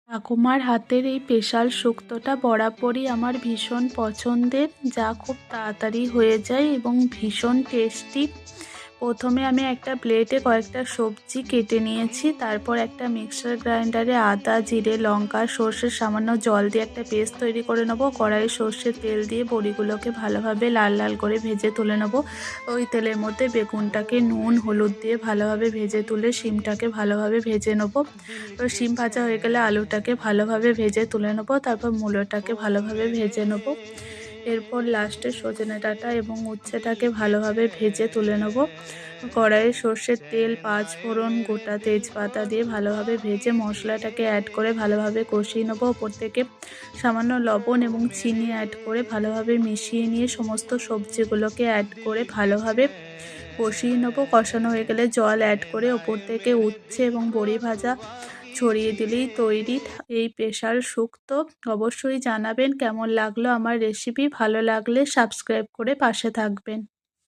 ঠাকুমার হাতের এই স্পেশাল শুক্তোটা বরাবরই আমার ভীষণ পছন্দের, যা খুব তাড়াতাড়ি হয়ে যায় এবং ভীষণ টেস্টি। প্রথমে আমি একটা প্লেটে কয়েকটা সবজি কেটে নিয়েছি, তারপর একটা মিক্সার গ্রাইন্ডারে আদা, জিরে, লঙ্কা, সর্ষে, সামান্য জল দিয়ে একটা পেস্ট তৈরি করে নেবো। কড়াইয়ে সর্ষের তেল দিয়ে বড়িগুলোকে ভালোভাবে লাল লাল করে ভেজে তুলে নেবো। ওই তেলের মধ্যে বেগুনটাকে নুন হলুদ দিয়ে ভালোভাবে ভেজে তুলে শিমটাকে ভালোভাবে ভেজে নেবো। তো শিম ভাজা হয়ে গেলে আলুটাকে ভালোভাবে ভেজে তুলে নেবো, তারপর মূলোটাকে ভালোভাবে ভেজে নেবো। এরপর লাস্টে সজনে ডাঁটা এবং উচ্ছেটাকে ভালোভাবে ভেজে তুলে নেব। কড়াইয়ে সর্ষের তেল, পাঁচফোড়ন, গোটা তেজপাতা দিয়ে ভালোভাবে ভেজে মশলাটাকে অ্যাড করে ভালোভাবে কষিয়ে নেবো। ওপর থেকে সামান্য লবণ এবং চিনি অ্যাড করে ভালোভাবে মিশিয়ে নিয়ে সমস্ত সবজিগুলোকে অ্যাড করে ভালোভাবে কষিয়ে নেবো। কষানো হয়ে গেলে জল অ্যাড করে ওপর থেকে উচ্ছে এবং বড়ি ভাজা ছড়িয়ে দিলেই তৈরি এই স্পেশাল শুক্তো। অবশ্যই জানাবেন কেমন লাগলো আমার রেসিপি। ভালো লাগলে সাবস্ক্রাইব করে পাশে থাকবেন।